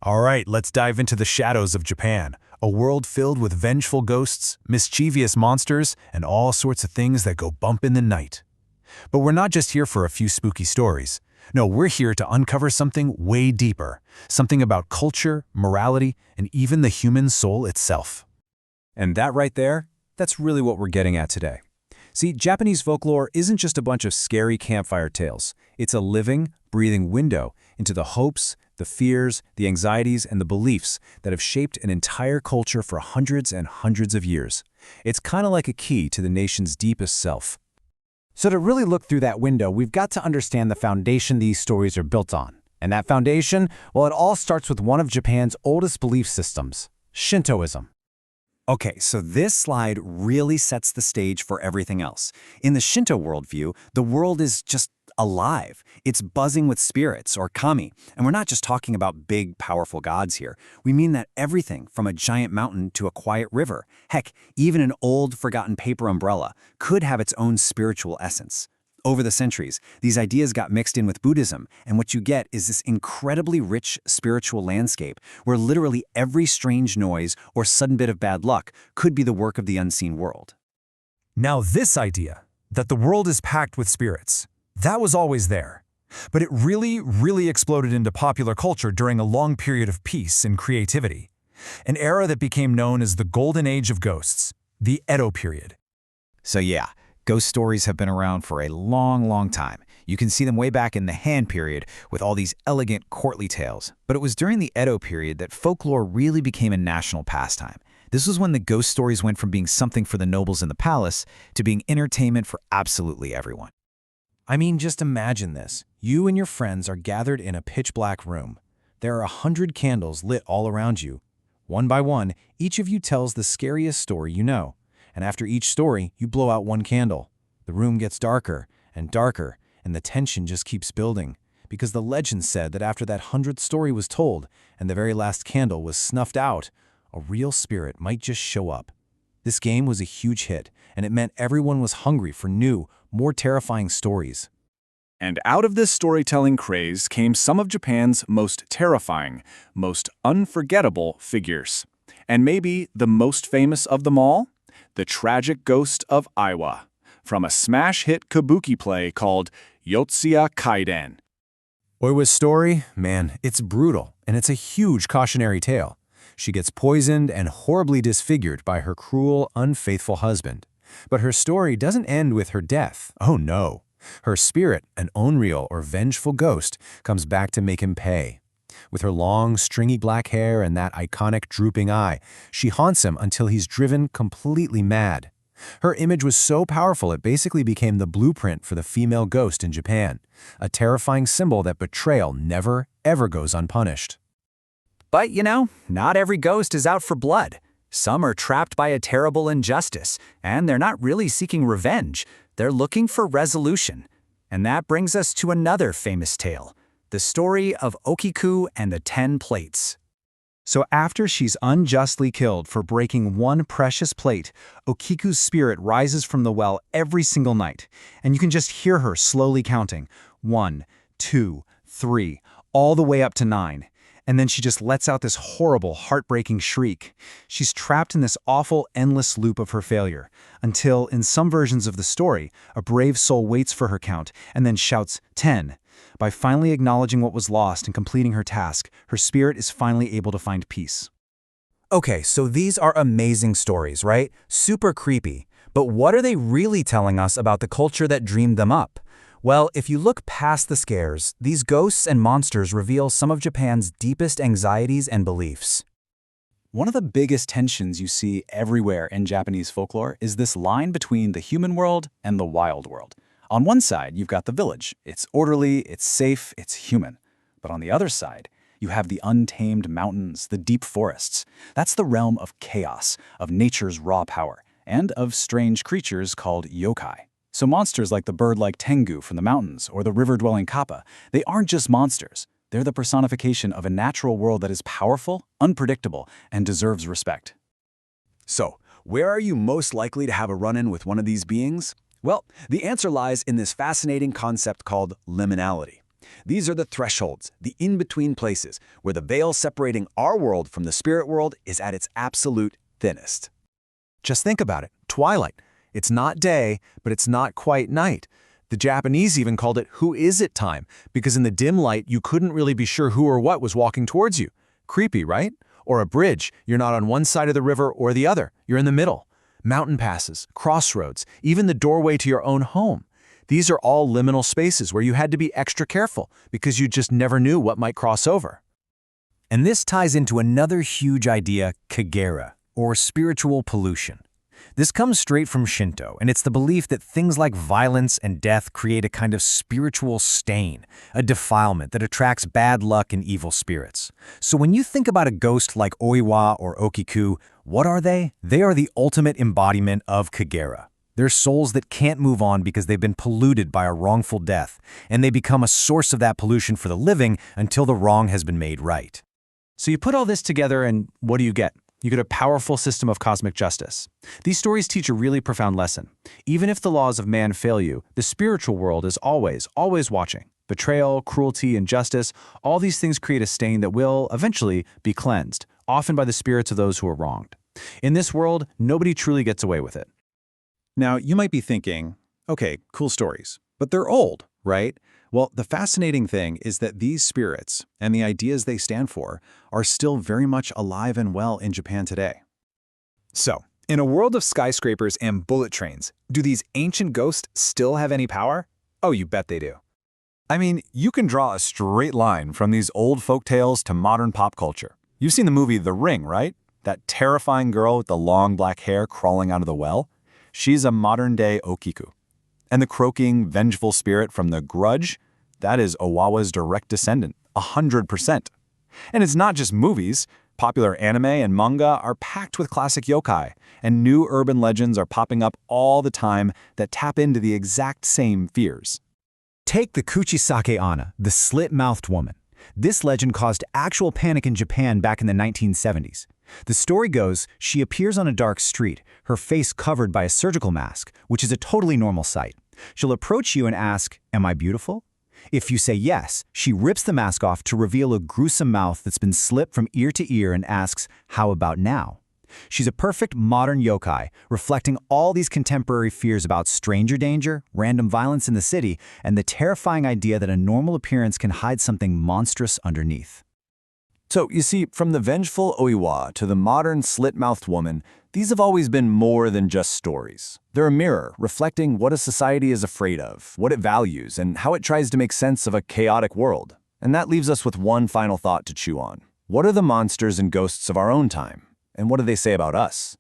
All right, let's dive into the shadows of Japan, a world filled with vengeful ghosts, mischievous monsters, and all sorts of things that go bump in the night. But we're not just here for a few spooky stories. No, we're here to uncover something way deeper, something about culture, morality, and even the human soul itself. And that right there, that's really what we're getting at today. See, Japanese folklore isn't just a bunch of scary campfire tales. It's a living, breathing window into the hopes, the fears, the anxieties, and the beliefs that have shaped an entire culture for hundreds and hundreds of years. It's kind of like a key to the nation's deepest self. So to really look through that window, we've got to understand the foundation these stories are built on. And that foundation, well, it all starts with one of Japan's oldest belief systems, Shintoism. Okay, so this slide really sets the stage for everything else. In the Shinto worldview, the world is just alive. It's buzzing with spirits, or kami, and we're not just talking about big, powerful gods here. We mean that everything from a giant mountain to a quiet river, heck, even an old, forgotten paper umbrella, could have its own spiritual essence. Over the centuries, these ideas got mixed in with Buddhism, and what you get is this incredibly rich spiritual landscape where literally every strange noise or sudden bit of bad luck could be the work of the unseen world. Now this idea, that the world is packed with spirits, that was always there. But it really exploded into popular culture during a long period of peace and creativity. An era that became known as the Golden Age of Ghosts, the Edo period. So yeah, ghost stories have been around for a long time. You can see them way back in the Han period with all these elegant courtly tales. But it was during the Edo period that folklore really became a national pastime. This was when the ghost stories went from being something for the nobles in the palace to being entertainment for absolutely everyone. I mean, just imagine this. You and your friends are gathered in a pitch-black room. There are 100 candles lit all around you. One by one, each of you tells the scariest story you know. And after each story, you blow out one candle. The room gets darker and darker, and the tension just keeps building. Because the legend said that after that 100th story was told, and the very last candle was snuffed out, a real spirit might just show up. This game was a huge hit, and it meant everyone was hungry for new, more terrifying stories. And out of this storytelling craze came some of Japan's most terrifying, most unforgettable figures. And maybe the most famous of them all? The tragic ghost of Aiwa, from a smash hit kabuki play called Yotsuya Kaiden. Oiwa's story, man, it's brutal, and it's a huge cautionary tale. She gets poisoned and horribly disfigured by her cruel, unfaithful husband. But her story doesn't end with her death. Oh no. Her spirit, an unreal or vengeful ghost, comes back to make him pay. With her long, stringy black hair and that iconic drooping eye, she haunts him until he's driven completely mad. Her image was so powerful it basically became the blueprint for the female ghost in Japan, a terrifying symbol that betrayal never, ever goes unpunished. But, not every ghost is out for blood. Some are trapped by a terrible injustice, and they're not really seeking revenge. They're looking for resolution. And that brings us to another famous tale, the story of Okiku and the 10 plates. So after she's unjustly killed for breaking one precious plate, Okiku's spirit rises from the well every single night, and you can just hear her slowly counting 1, 2, 3, all the way up to 9. And then she just lets out this horrible, heartbreaking shriek. She's trapped in this awful, endless loop of her failure, until, in some versions of the story, a brave soul waits for her count and then shouts 10. By finally acknowledging what was lost and completing her task, her spirit is finally able to find peace. Okay, so these are amazing stories, right? Super creepy. But what are they really telling us about the culture that dreamed them up? Well, if you look past the scares, these ghosts and monsters reveal some of Japan's deepest anxieties and beliefs. One of the biggest tensions you see everywhere in Japanese folklore is this line between the human world and the wild world. On one side, you've got the village. It's orderly, it's safe, it's human. But on the other side, you have the untamed mountains, the deep forests. That's the realm of chaos, of nature's raw power, and of strange creatures called yokai. So monsters like the bird-like tengu from the mountains or the river-dwelling kappa, they aren't just monsters. They're the personification of a natural world that is powerful, unpredictable, and deserves respect. So, where are you most likely to have a run-in with one of these beings? Well, the answer lies in this fascinating concept called liminality. These are the thresholds, the in-between places, where the veil separating our world from the spirit world is at its absolute thinnest. Just think about it. Twilight. It's not day, but it's not quite night. The Japanese even called it who is it time, because in the dim light you couldn't really be sure who or what was walking towards you. Creepy, right? Or a bridge. You're not on one side of the river or the other. You're in the middle. Mountain passes, crossroads, even the doorway to your own home. These are all liminal spaces where you had to be extra careful because you just never knew what might cross over. And this ties into another huge idea, kagera, or spiritual pollution. This comes straight from Shinto, and it's the belief that things like violence and death create a kind of spiritual stain, a defilement that attracts bad luck and evil spirits. So when you think about a ghost like Oiwa or Okiku, what are they? They are the ultimate embodiment of kagera. They're souls that can't move on because they've been polluted by a wrongful death, and they become a source of that pollution for the living until the wrong has been made right. So you put all this together and what do you get? You get a powerful system of cosmic justice. These stories teach a really profound lesson. Even if the laws of man fail you, the spiritual world is always watching. Betrayal, cruelty, injustice, all these things create a stain that will, eventually, be cleansed, often by the spirits of those who are wronged. In this world, nobody truly gets away with it. Now, you might be thinking, okay, cool stories, but they're old, right? Well, the fascinating thing is that these spirits and the ideas they stand for are still very much alive and well in Japan today. So, in a world of skyscrapers and bullet trains, do these ancient ghosts still have any power? Oh, you bet they do. I mean, you can draw a straight line from these old folk tales to modern pop culture. You've seen the movie The Ring, right? That terrifying girl with the long black hair crawling out of the well? She's a modern-day Okiku. And the croaking, vengeful spirit from The Grudge? That is Owawa's direct descendant, 100%. And it's not just movies. Popular anime and manga are packed with classic yokai, and new urban legends are popping up all the time that tap into the exact same fears. Take the Kuchisake-onna, the slit-mouthed woman. This legend caused actual panic in Japan back in the 1970s. The story goes, she appears on a dark street, her face covered by a surgical mask, which is a totally normal sight. She'll approach you and ask, "Am I beautiful?" If you say yes, she rips the mask off to reveal a gruesome mouth that's been slit from ear to ear and asks, "How about now?" She's a perfect modern yokai, reflecting all these contemporary fears about stranger danger, random violence in the city, and the terrifying idea that a normal appearance can hide something monstrous underneath. So, you see, from the vengeful Oiwa to the modern slit-mouthed woman, these have always been more than just stories. They're a mirror reflecting what a society is afraid of, what it values, and how it tries to make sense of a chaotic world. And that leaves us with one final thought to chew on. What are the monsters and ghosts of our own time? And what do they say about us?